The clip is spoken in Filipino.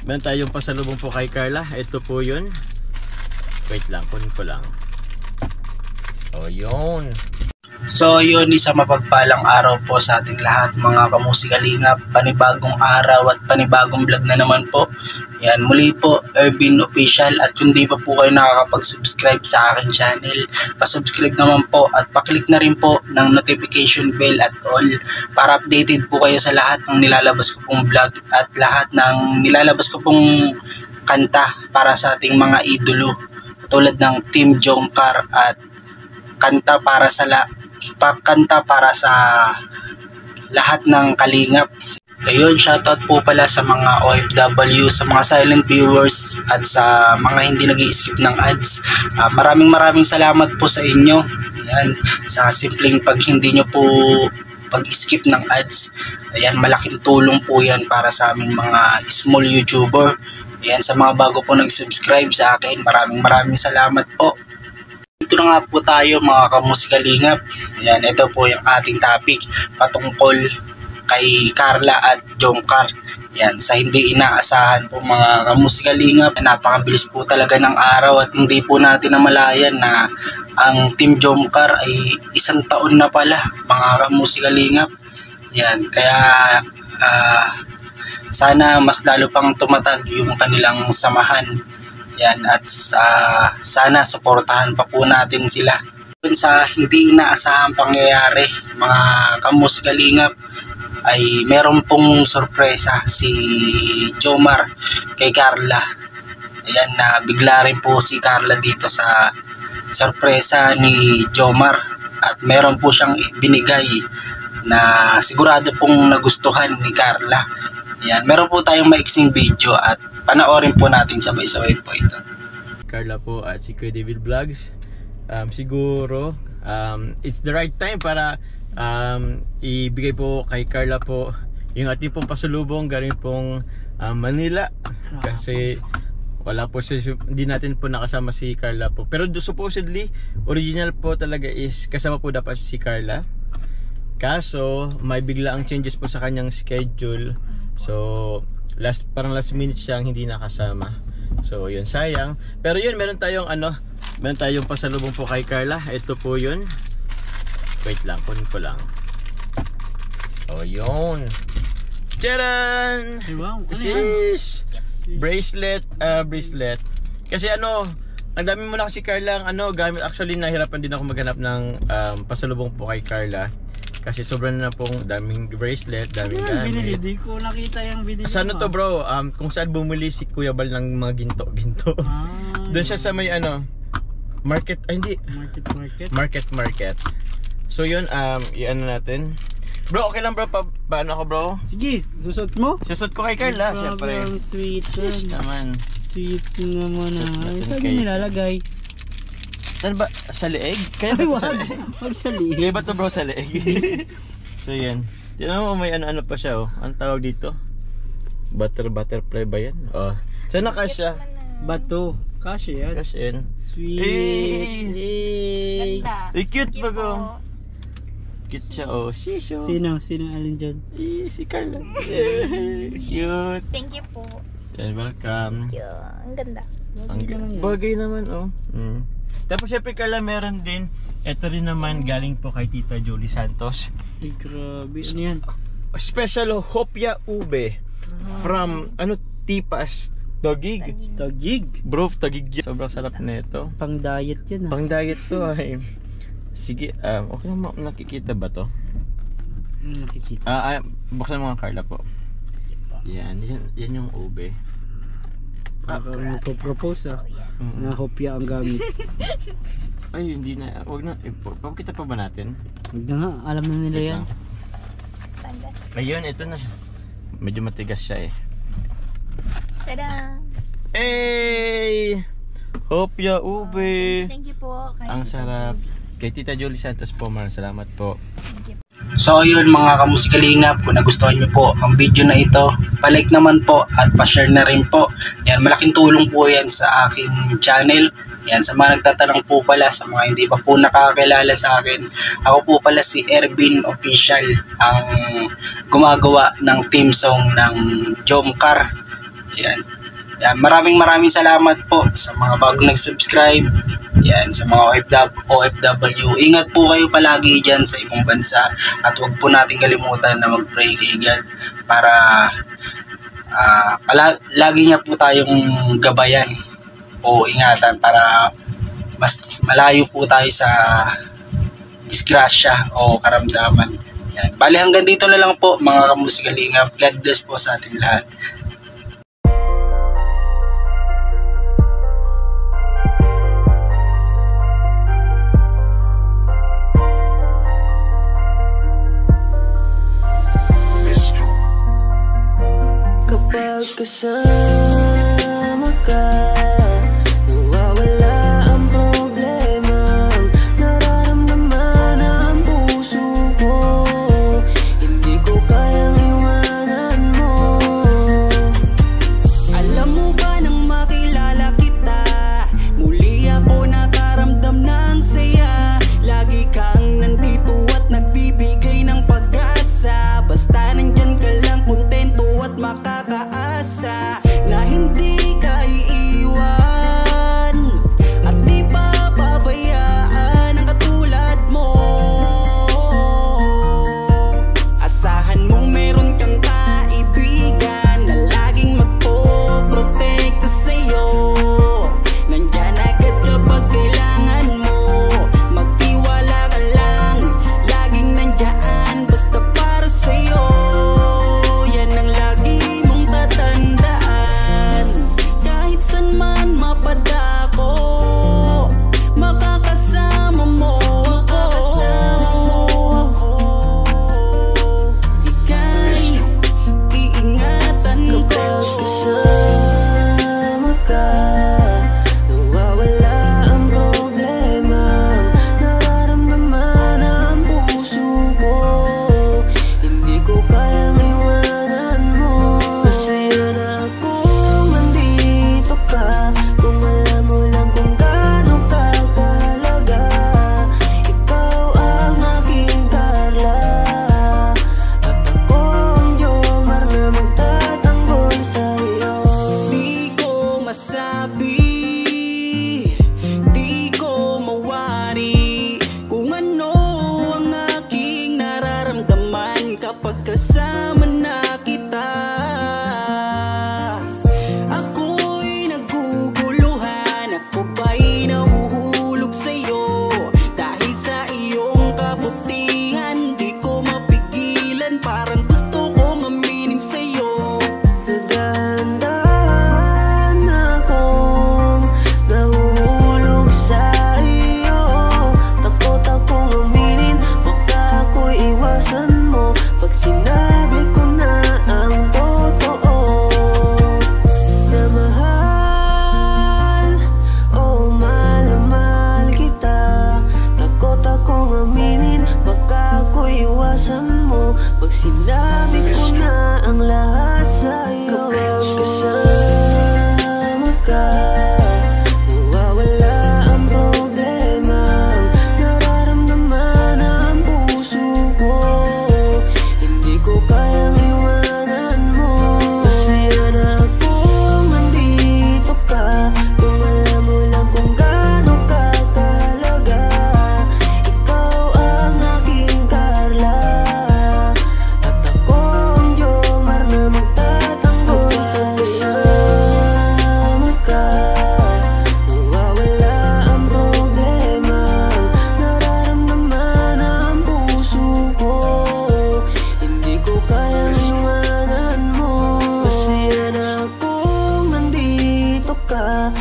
meron tayong pasalubong po kay Carla. Ito po yun. Wait lang, kunin ko lang. Oh, yun. So yun, isang mapagpalang araw po sa ating lahat mga kamusikalingap. Panibagong araw at panibagong vlog na naman po. Yan, muli po Ervin Official. At kung di pa po kayo nakakapag-subscribe sa akin channel, pa-subscribe naman po at pa-click na rin po ng notification bell at all para updated po kayo sa lahat ng nilalabas ko pong vlog at lahat ng nilalabas ko pong kanta para sa ating mga idolo tulad ng Team Jomcar at kanta para sa lahat ng kalingap. Ayun, shoutout po pala sa mga OFW, sa mga silent viewers at sa mga hindi nag-i-skip ng ads. Maraming salamat po sa inyo. Ayan, sa simpleng pag hindi nyo po pag-skip ng ads. Ayan, malaking tulong po yan para sa aming mga small YouTuber. Ayan, sa mga bago po nag-subscribe sa akin, maraming salamat po. Ito na nga po tayo mga kamusikalingap. Ayan, ito po yung ating topic patungkol kay Carla at Jomcar. Yan, sa hindi inaasahan po mga kamusikalingap, napakabilis po talaga ng araw at hindi po natin namalayan na ang Team Jomcar ay 1 taon na pala mga kamusikalingap. Yan, kaya sana mas lalo pang tumatag yung kanilang samahan. Yan, at sana suportahan pa po natin sila. Sa hindi inaasahang pangyayari mga kamusikalingap ay meron pong sorpresa si Jomar kay Carla. Ayan, na bigla rin po si Carla dito sa sorpresa ni Jomar at meron po siyang binigay na sigurado pong nagustuhan ni Carla. Ayan, meron po tayong maiksing video at panoorin po natin sabay-sabay po ito. Carla po at si Kuya David Vlogs. Siguro it's the right time para ibigay po kay Carla po yung ating pong pasalubong galing pong Manila, kasi wala po siya, hindi natin po nakasama si Carla po, pero supposedly original po talaga is kasama po dapat si Carla, kaso may bigla ang changes po sa kanyang schedule, so parang last minute siyang hindi nakasama. So yun, sayang, pero yun, meron tayong pasalubong po kay Carla. Ito po yun. Wait lang, kunin ko lang. Oh, yun. Tcharan! Wow, Shish! Bracelet, bracelet. Kasi ang dami mo na kasi Carla gamit. Actually, nahirapan din ako maghanap ng pasalubong po kay Carla. Kasi sobrang na pong daming bracelet, daming gamit. Binili, di ko nakita yung binili. Sa to bro, kung saan bumili si Kuya Bal ng mga ginto. Doon siya sa may market, hindi. Market. So yun, i-ano natin. Bro, okay lang bro, paano ako bro? Sige, susot mo? Susot ko kay Carla, syempre. Sweet naman. Sweet naman Saan nilalagay? Saan ba? Sa leeg? Kaya ba sa leeg? Huwag sa leeg. Kaya ba to bro sa leeg? So yan. Tignan mo, may ano pa siya Ang tawag dito? Butterfly ba yan? Oh. Saan na kasya? Bato. Kasya yan. Kasya yan. Sweet. Ganda. Ay, cute ba ko? Cute siya Shisho. Sino alin dyan? Si Carla. Cute. Thank you po. Yan, welcome. Thank you. Ang ganda. Bagay naman Tapos syempre Carla, meron din. Ito rin naman galing po kay Tita Jolie Santos. Ay, grabe. Ano yan? Special hopya ube from Tipas Tagig. Bro, Tagig yan. Sobrang sarap nito. Pang diet yan Pang diet to ay. Sige, okay lang, nakikita ba to? Nakikita. Buksan mo nga Carla po. Yan yung ube. Parang magpo-propose na hopya ang gamit. Ay, hindi na. Wag na. Papakita pa ba natin? Wag na nga, alam na nila yan. Ayun, ito na siya. Medyo matigas siya Tada! Hey! Hopya ube. Thank you po. Ang sarap. Kay Tita Jolie Santos po, maraming salamat po. Thank you. So yun mga kamusikalingap, kung nagustuhan nyo po ang video na ito, palike naman po at pa-share na rin po. Yan, malaking tulong po yan sa aking channel. Yan, sa mga nagtatanong po pala, sa mga hindi pa po nakakilala sa akin, ako po pala si Ervin Official, ang gumagawa ng theme song ng Jomcar. Yan. Yan, maraming salamat po sa mga bagong nag-subscribe. Yan, sa mga OFW. Ingat po kayo palagi dyan sa ibang bansa at huwag po natin kalimutan na mag-pray kay God para lagi niya po tayong gabayan o ingatan para mas malayo po tayo sa disgrasya o karamdaman. Yan. Bali hanggang dito na lang po mga kamusikalingap. God bless po sa ating lahat. Kapag kasama ka, nawawala ang problema. Nararamdaman ang puso ko, hindi ko kayang iwanan mo. Alam mo ba nang makilala kita, muli ako nakaramdam ng saya. Lagi kang nandito at nagbibigay ng pag-asa. Basta nandyan ka lang, kontento at makakaasa na hindi ka iiwan at di papabayaan ang katulad mo. Asahan mong meron kang kaibigan na laging magpoprotekta sa'yo. Nandyan agad kapag kailangan mo, magtiwala ka lang, laging nandyan basta para sa'yo. Di ko mawari kung ano ang aking nararamdaman kapag kasama na kita. Ako'y naguguluhan, ako ba'y nahuhulog sa'yo? Dahil sa iyong kabutihan, di ko mapigilan, parang gusto kong aminin sa'yo. Pag sinabi ko na ang lahat sa'yo, kapag kasama ka, nawawala ang problema. Nararamdaman ang puso ko, hindi ko kayang iwanan mo. Masaya na akong nandito ka, kung alam mo lang kung gaano ka kahalaga. Ikaw ang aking Carla, ka.